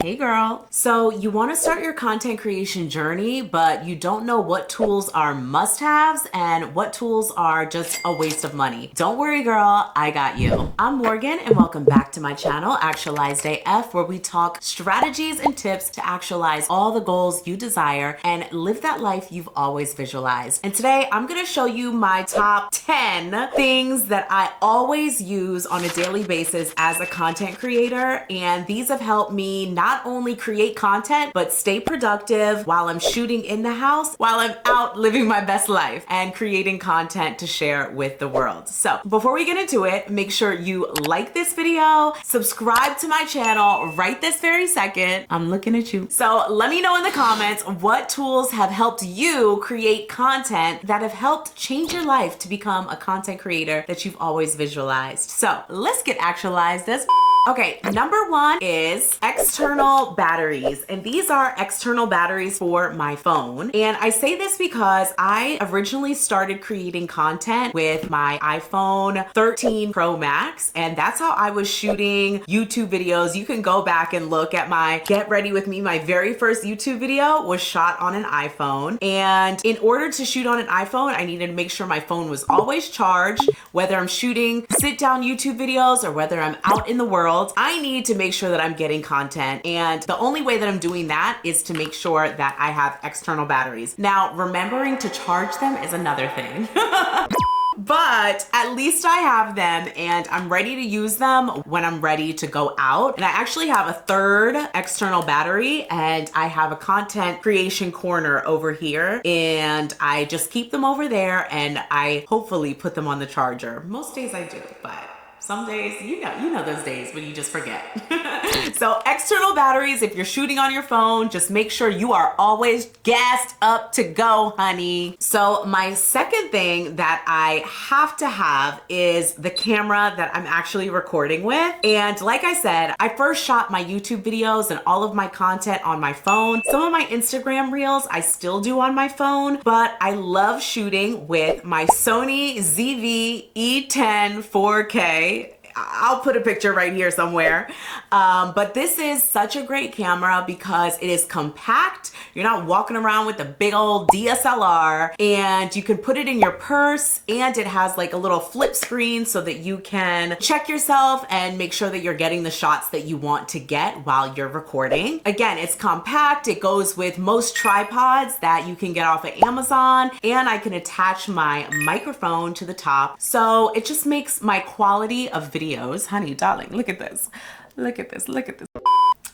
Hey girl. So you want to start your content creation journey, but you don't know what tools are must-haves and what tools are just a waste of money. Don't worry girl, I got you. I'm Morgan and welcome back to my channel, Actualized AF, where we talk strategies and tips to actualize all the goals you desire and live that life you've always visualized. And today I'm going to show you my top 10 things that I always use on a daily basis as a content creator. And these have helped me not only create content, but stay productive while I'm shooting in the house, while I'm out living my best life and creating content to share with the world. So before we get into it, make sure you like this video, subscribe to my channel right this very second. I'm looking at you. So let me know in the comments what tools have helped you create content that have helped change your life to become a content creator that you've always visualized. So let's get actualized as okay, number one is external batteries. And these are external batteries for my phone. And I say this because I originally started creating content with my iPhone 13 Pro Max. And that's how I was shooting YouTube videos. You can go back and look at my Get Ready With Me. My very first YouTube video was shot on an iPhone. And in order to shoot on an iPhone, I needed to make sure my phone was always charged, whether I'm shooting sit down YouTube videos or whether I'm out in the world. I need to make sure that I'm getting content, and the only way that I'm doing that is to make sure that I have external batteries. Now, remembering to charge them is another thing. But at least I have them and I'm ready to use them when I'm ready to go out. And I actually have a third external battery and I have a content creation corner over here and I just keep them over there and I hopefully put them on the charger. Most days I do, but some days, you know those days when you just forget. So external batteries, if you're shooting on your phone, just make sure you are always gassed up to go, honey. So my second thing that I have to have is the camera that I'm actually recording with. And like I said, I first shot my YouTube videos and all of my content on my phone. Some of my Instagram reels I still do on my phone, but I love shooting with my Sony ZV-E10 4K. I'll put a picture right here somewhere. But this is such a great camera because it is compact. You're not walking around with a big old DSLR and you can put it in your purse and it has like a little flip screen so that you can check yourself and make sure that you're getting the shots that you want to get while you're recording. Again, it's compact. It goes with most tripods that you can get off of Amazon and I can attach my microphone to the top. So it just makes my quality of video honey, darling, look at this. Look at this. Look at this.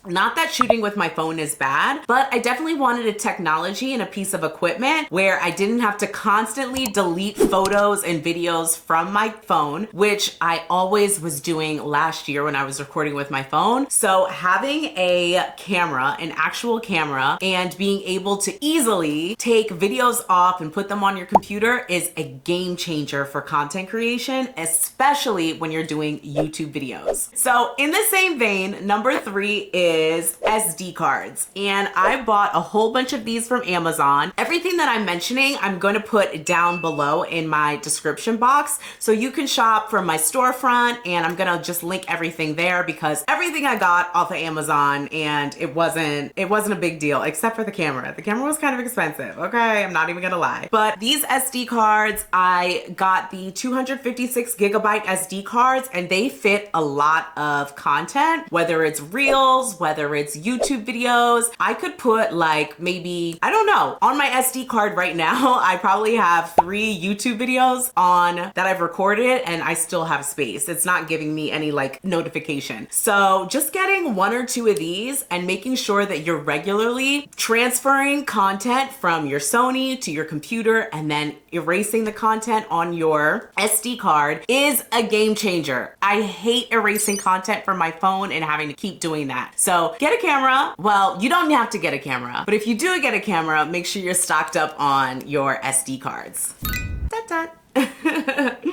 Not that shooting with my phone is bad, but I definitely wanted a technology and a piece of equipment where I didn't have to constantly delete photos and videos from my phone, which I always was doing last year when I was recording with my phone. So having a camera, an actual camera, and being able to easily take videos off and put them on your computer is a game changer for content creation, especially when you're doing YouTube videos. So in the same vein, number three is SD cards. And I bought a whole bunch of these from Amazon. Everything that I'm mentioning, I'm going to put down below in my description box. So you can shop from my storefront and I'm going to just link everything there because everything I got off of Amazon and it wasn't a big deal except for the camera. The camera was kind of expensive. Okay. I'm not even going to lie. But these SD cards, I got the 256 gigabyte SD cards and they fit a lot of content, whether it's reels, whether it's YouTube videos. I could put like maybe, I don't know, on my SD card right now, I probably have 3 YouTube videos on that I've recorded and I still have space. It's not giving me any like notification. So just getting 1 or 2 of these and making sure that you're regularly transferring content from your Sony to your computer and then erasing the content on your SD card is a game changer. I hate erasing content from my phone and having to keep doing that. So get a camera. Well, you don't have to get a camera, but if you do get a camera, make sure you're stocked up on your SD cards. Dot, dot.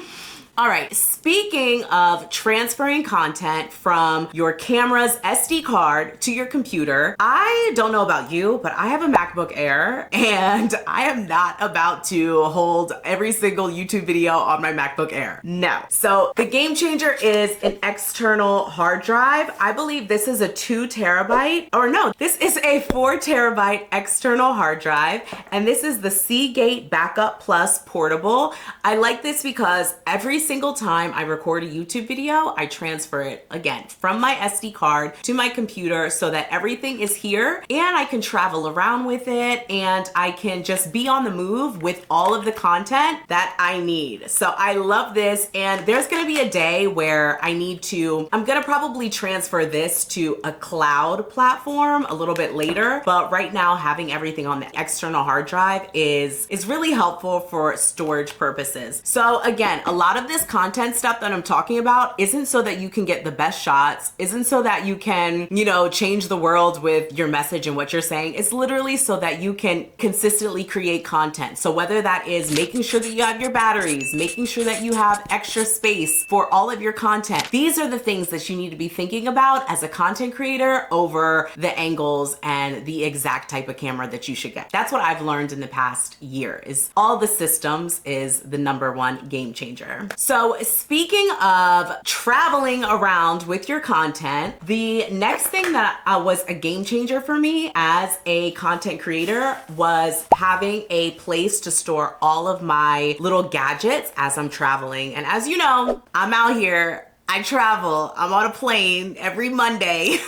All right, speaking of transferring content from your camera's SD card to your computer, I don't know about you, but I have a MacBook Air and I am not about to hold every single YouTube video on my MacBook Air. No. So the game changer is an external hard drive. I believe this is a 2 terabyte, or no, this is a 4 terabyte external hard drive. And this is the Seagate Backup Plus Portable. I like this because every single time I record a YouTube video, I transfer it again from my SD card to my computer so that everything is here and I can travel around with it and I can just be on the move with all of the content that I need. So I love this, and there's gonna be a day where I'm gonna probably transfer this to a cloud platform a little bit later, but right now having everything on the external hard drive is really helpful for storage purposes. So again, a lot of this content stuff that I'm talking about isn't so that you can get the best shots, isn't so that you can, change the world with your message and what you're saying. It's literally so that you can consistently create content. So whether that is making sure that you have your batteries, making sure that you have extra space for all of your content, these are the things that you need to be thinking about as a content creator over the angles and the exact type of camera that you should get. That's what I've learned in the past year, is all the systems is the #1 game changer. So speaking of traveling around with your content, the next thing that was a game changer for me as a content creator was having a place to store all of my little gadgets as I'm traveling. And as you know, I'm out here, I travel, I'm on a plane every Monday.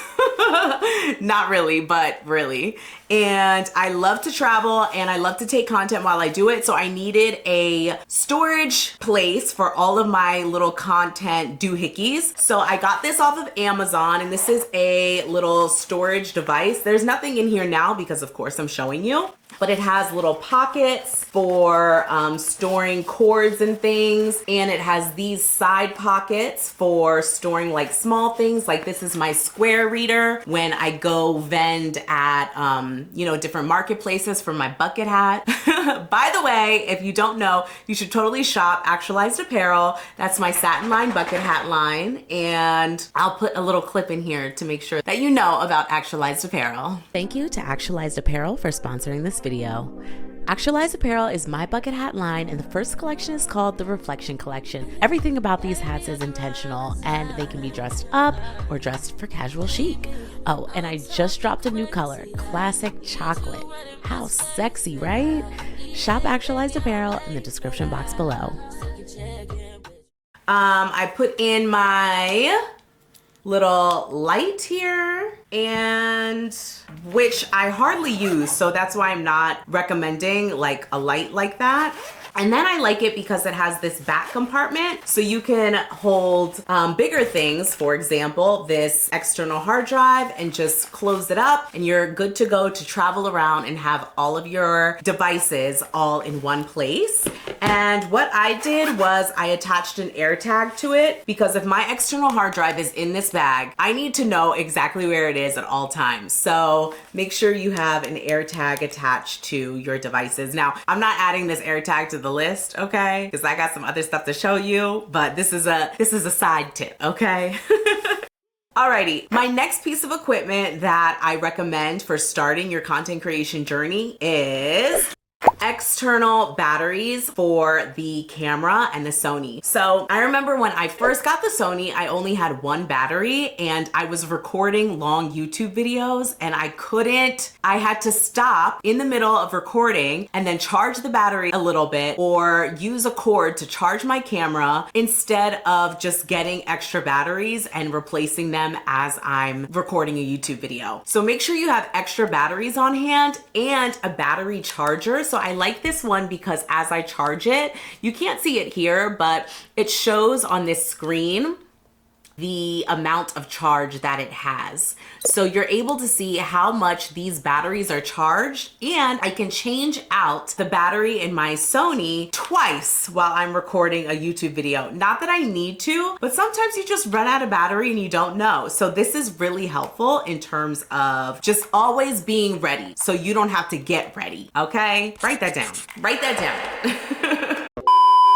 Not really, but really. And I love to travel and I love to take content while I do it. So I needed a storage place for all of my little content doohickeys. So I got this off of Amazon, and this is a little storage device. There's nothing in here now because of course I'm showing you, but it has little pockets for storing cords and things. And it has these side pockets for storing like small things. Like this is my square reader when I go vend at, different marketplaces for my bucket hat. By the way, if you don't know, you should totally shop Actualized Apparel. That's my satin line bucket hat line. And I'll put a little clip in here to make sure that you know about Actualized Apparel. Thank you to Actualized Apparel for sponsoring this video. Actualized Apparel is my bucket hat line, and the first collection is called the Reflection Collection. Everything about these hats is intentional, and they can be dressed up or dressed for casual chic. Oh, and I just dropped a new color, classic chocolate. How sexy, right? Shop Actualized Apparel in the description box below. I put in my little light here, and which I hardly use, so that's why I'm not recommending like a light like that. And then I like it because it has this back compartment, so you can hold bigger things, for example, this external hard drive, and just close it up and you're good to go to travel around and have all of your devices all in one place. And what I did was I attached an AirTag to it, because if my external hard drive is in this bag, I need to know exactly where it is at all times. So make sure you have an AirTag attached to your devices. Now, I'm not adding this AirTag to the list, okay? Because I got some other stuff to show you, but this is a side tip, okay? Alrighty, my next piece of equipment that I recommend for starting your content creation journey is external batteries for the camera and the Sony. So I remember when I first got the Sony, I only had one battery and I was recording long YouTube videos and I had to stop in the middle of recording and then charge the battery a little bit or use a cord to charge my camera instead of just getting extra batteries and replacing them as I'm recording a YouTube video. So make sure you have extra batteries on hand and a battery charger. So I like this one because as I charge it, you can't see it here, but it shows on this screen the amount of charge that it has. So you're able to see how much these batteries are charged, and I can change out the battery in my Sony twice while I'm recording a YouTube video. Not that I need to, but sometimes you just run out of battery and you don't know. So this is really helpful in terms of just always being ready so you don't have to get ready, okay? Write that down. Write that down.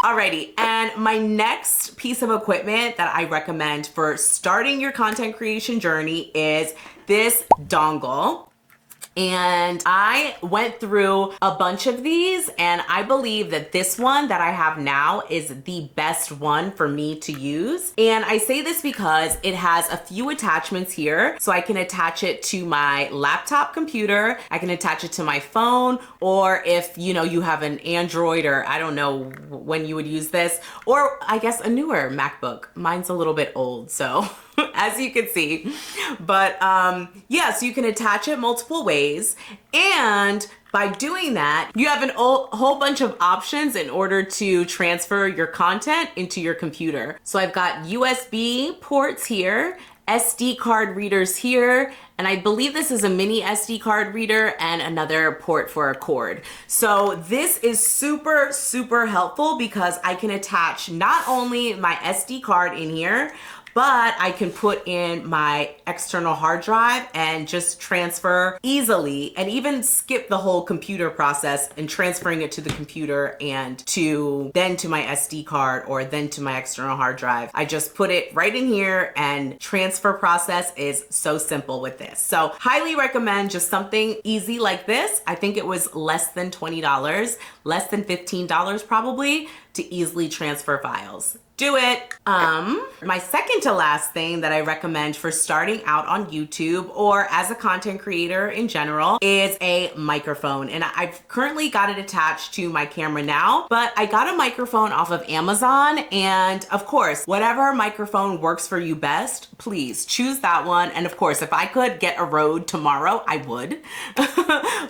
Alrighty, and And my next piece of equipment that I recommend for starting your content creation journey is this dongle. And I went through a bunch of these, and I believe that this one that I have now is the best one for me to use. And I say this because it has a few attachments here. So I can attach it to my laptop computer, I can attach it to my phone, or if you have an Android, or I don't know when you would use this, or I guess a newer MacBook. Mine's a little bit old, so as you can see. But yeah, so you can attach it multiple ways. And by doing that, you have a whole bunch of options in order to transfer your content into your computer. So I've got USB ports here, SD card readers here, and I believe this is a mini SD card reader and another port for a cord. So this is super, super helpful because I can attach not only my SD card in here, but I can put in my external hard drive and just transfer easily, and even skip the whole computer process and transferring it to the computer and then to my SD card, or then to my external hard drive. I just put it right in here, and transfer process is so simple with this. So highly recommend just something easy like this. I think it was less than $20, less than $15 probably, to easily transfer files. Do it. My second to last thing that I recommend for starting out on YouTube or as a content creator in general is a microphone. And I've currently got it attached to my camera now, but I got a microphone off of Amazon. And of course, whatever microphone works for you best, please choose that one. And of course, if I could get a Rode tomorrow, I would.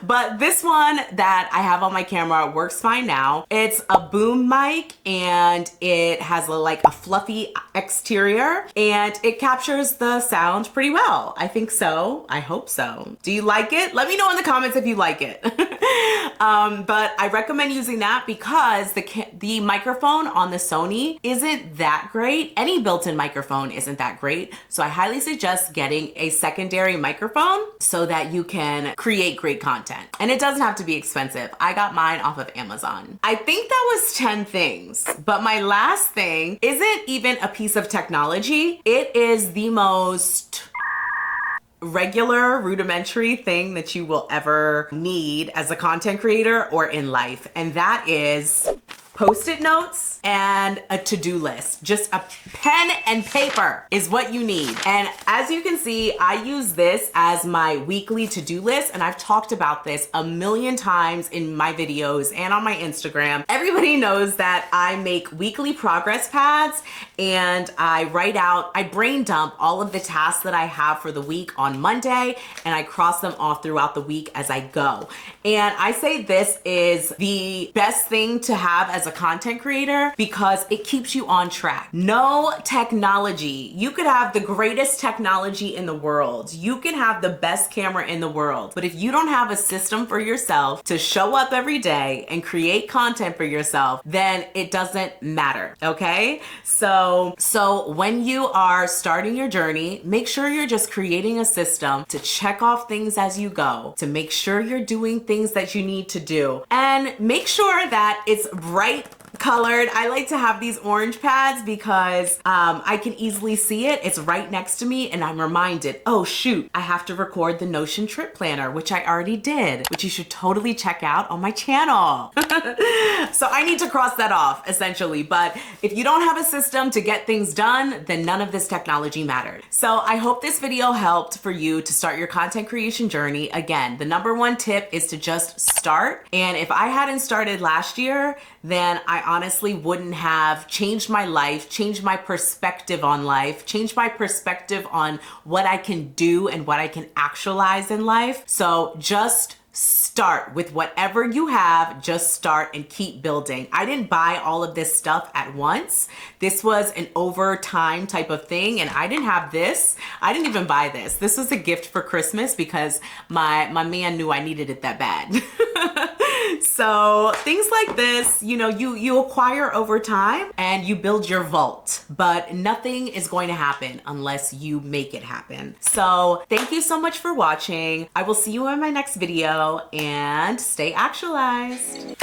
But this one that I have on my camera works fine now. It's a boom mic, and it has like a fluffy exterior, and it captures the sound pretty well. I think so. I hope so. Do you like it? Let me know in the comments if you like it. But I recommend using that because the microphone on the Sony isn't that great. Any built-in microphone isn't that great. So I highly suggest getting a secondary microphone so that you can create great content. And it doesn't have to be expensive. I got mine off of Amazon. I think that was 10 things, but my last thing isn't even a piece of technology. It is the most regular, rudimentary thing that you will ever need as a content creator or in life. And that is Post-it notes and a to-do list. Just a pen and paper is what you need. And as you can see, I use this as my weekly to-do list, and I've talked about this a million times in my videos and on my Instagram. Everybody knows that I make weekly progress pads, and I brain dump all of the tasks that I have for the week on Monday, and I cross them off throughout the week as I go. And I say this is the best thing to have as a content creator because it keeps you on track. No technology. You could have the greatest technology in the world. You can have the best camera in the world. But if you don't have a system for yourself to show up every day and create content for yourself, then it doesn't matter. Okay? So when you are starting your journey, make sure you're just creating a system to check off things as you go, to make sure you're doing things that you need to do, and make sure that it's bright colored. I like to have these orange pads because I can easily see it. It's right next to me, and I'm reminded, oh shoot, I have to record the Notion trip planner, which I already did, which you should totally check out on my channel. So I need to cross that off essentially. But if you don't have a system to get things done, then none of this technology mattered. So I hope this video helped for you to start your content creation journey. Again, the #1 tip is to just start. And if I hadn't started last year, then I honestly wouldn't have changed my life, changed my perspective on life, changed my perspective on what I can do and what I can actualize in life. So just start with whatever you have. Just start and keep building. I didn't buy all of this stuff at once. This was an over time type of thing, and I didn't have this. I didn't even buy this. This was a gift for Christmas because my man knew I needed it that bad. So things like this, you acquire over time and you build your vault, but nothing is going to happen unless you make it happen. So thank you so much for watching. I will see you in my next video, and stay actualized.